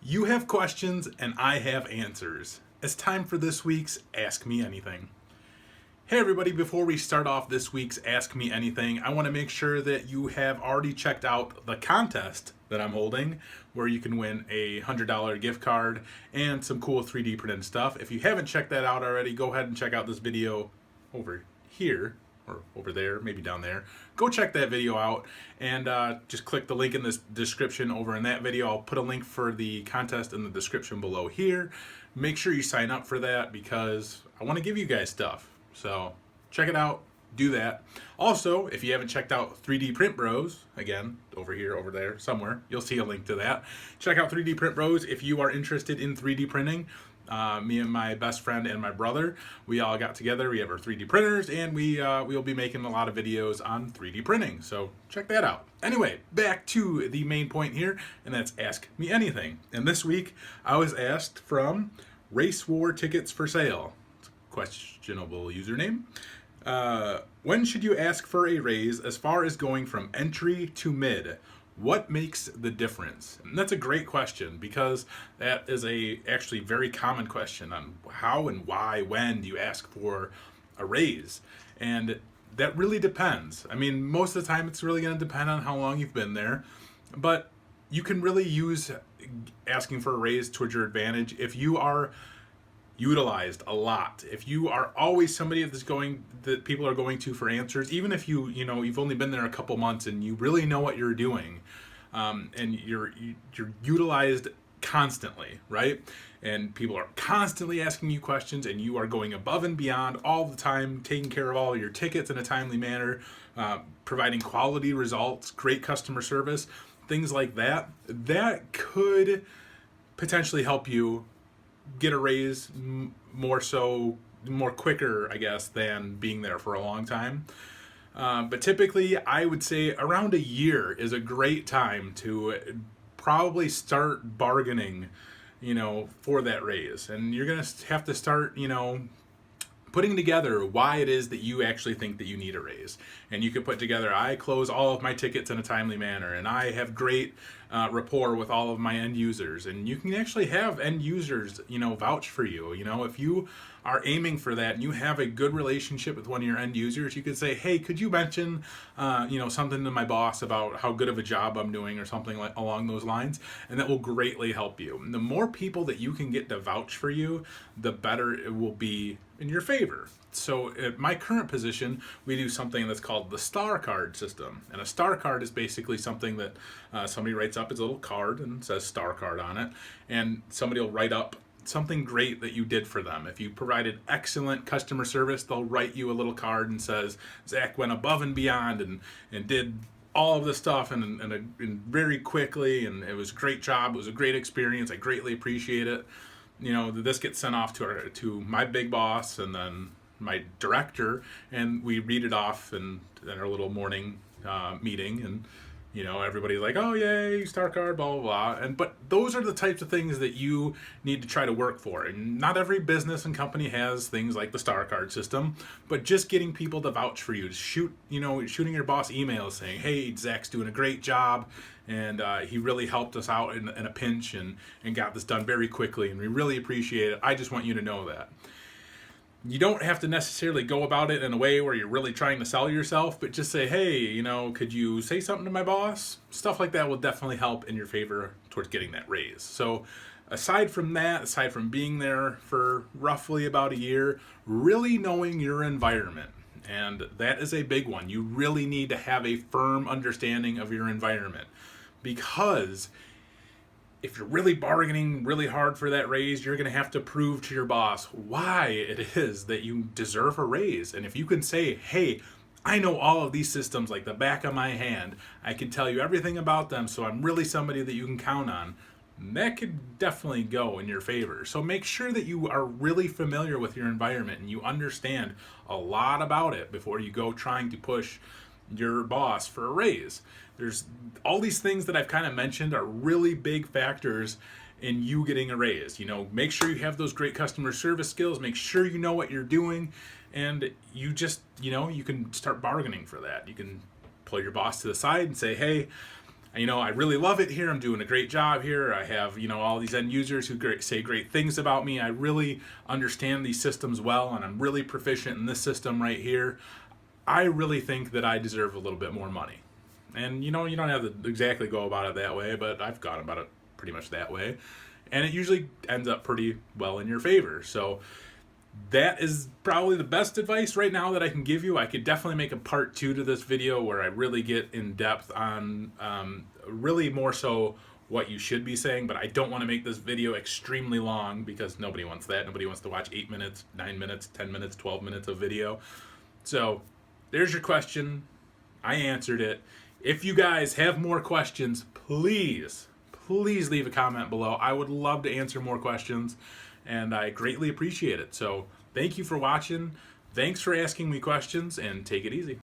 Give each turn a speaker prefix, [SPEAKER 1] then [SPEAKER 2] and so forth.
[SPEAKER 1] You have questions and I have answers. It's time for this week's Ask Me Anything. Hey everybody, before we start off this week's Ask Me Anything, I want to make sure that you have already checked out the contest that I'm holding, where you can win a $100 gift card and some cool 3D printed stuff. If you haven't checked that out already, go ahead and check out this video over here, or over there, maybe down there. Go check that video out and just click the link in this description over in that video. I'll put a link for the contest in the description below here. Make sure you sign up for that because I want to give you guys stuff. So check it out, do that. Also, if you haven't checked out 3D Print Bros, again, over here, over there, somewhere, you'll see a link to that. Check out 3D Print Bros if you are interested in 3D printing. Me and my best friend and my brother, we all got together. We have our 3D printers, and we'll be making a lot of videos on 3D printing. So check that out. Anyway, back to the main point here, and that's Ask Me Anything. And this week, I was asked from Race War Tickets for Sale. It's a questionable username. When should you ask for a raise as far as going from entry to mid? What makes the difference? And that's a great question because that is a actually very common question on how and why, when do you ask for a raise? And that really depends. I mean, most of the time it's really going to depend on how long you've been there, but you can really use asking for a raise towards your advantage if you are utilized a lot. If you are always somebody that people are going to for answers, even if you've only been there a couple months and you really know what you're doing, and you're utilized constantly, right? And people are constantly asking you questions, and you are going above and beyond all the time, taking care of all your tickets in a timely manner, providing quality results, great customer service, things like that. That could potentially help you get a raise more quicker, I guess, than being there for a long time. But typically, I would say around a year is a great time to probably start bargaining, for that raise. And you're going to have to start, putting together why it is that you actually think that you need a raise. And you can put together, I close all of my tickets in a timely manner, and I have great rapport with all of my end users. And you can actually have end users, vouch for you. If you are aiming for that and you have a good relationship with one of your end users, you could say, hey, could you mention, something to my boss about how good of a job I'm doing or something along those lines, and that will greatly help you. And the more people that you can get to vouch for you, the better it will be in your favor. So at my current position, we do something that's called the star card system. And a star card is basically something that somebody writes up as a little card and says star card on it. And somebody will write up something great that you did for them. If you provided excellent customer service, they'll write you a little card and says, Zach went above and beyond and did all of this stuff and very quickly, and it was a great job. It was a great experience. I greatly appreciate it. This gets sent off to my big boss and then my director, and we read it off in our little morning meeting, and everybody's like, oh yay, star card, blah blah blah. But those are the types of things that you need to try to work for. And not every business and company has things like the star card system, but just getting people to vouch for you, shooting your boss emails saying, hey, Zach's doing a great job, and he really helped us out in a pinch and got this done very quickly, and we really appreciate it. I just want you to know that. You don't have to necessarily go about it in a way where you're really trying to sell yourself, but just say, hey, could you say something to my boss? Stuff like that will definitely help in your favor towards getting that raise. So aside from being there for roughly about a year, really knowing your environment. And that is a big one. You really need to have a firm understanding of your environment, because if you're really bargaining really hard for that raise, you're going to have to prove to your boss why it is that you deserve a raise. And if you can say, hey, I know all of these systems like the back of my hand, I can tell you everything about them, so I'm really somebody that you can count on, that could definitely go in your favor. So make sure that you are really familiar with your environment and you understand a lot about it before you go trying to push your boss for a raise. There's all these things that I've kind of mentioned are really big factors in you getting a raise. Make sure you have those great customer service skills, make sure you know what you're doing, and you just, you can start bargaining for that. You can pull your boss to the side and say, hey, I really love it here. I'm doing a great job here. I have, all these end users who say great things about me. I really understand these systems well, and I'm really proficient in this system right here. I really think that I deserve a little bit more money. And, you don't have to exactly go about it that way, but I've gone about it pretty much that way. And it usually ends up pretty well in your favor. So that is probably the best advice right now that I can give you. I could definitely make a part 2 to this video where I really get in depth on really more so what you should be saying, but I don't want to make this video extremely long because nobody wants that. Nobody wants to watch 8 minutes, 9 minutes, 10 minutes, 12 minutes of video. So there's your question. I answered it. If you guys have more questions, please leave a comment below. I would love to answer more questions, and I greatly appreciate it. So thank you for watching. Thanks for asking me questions, and take it easy.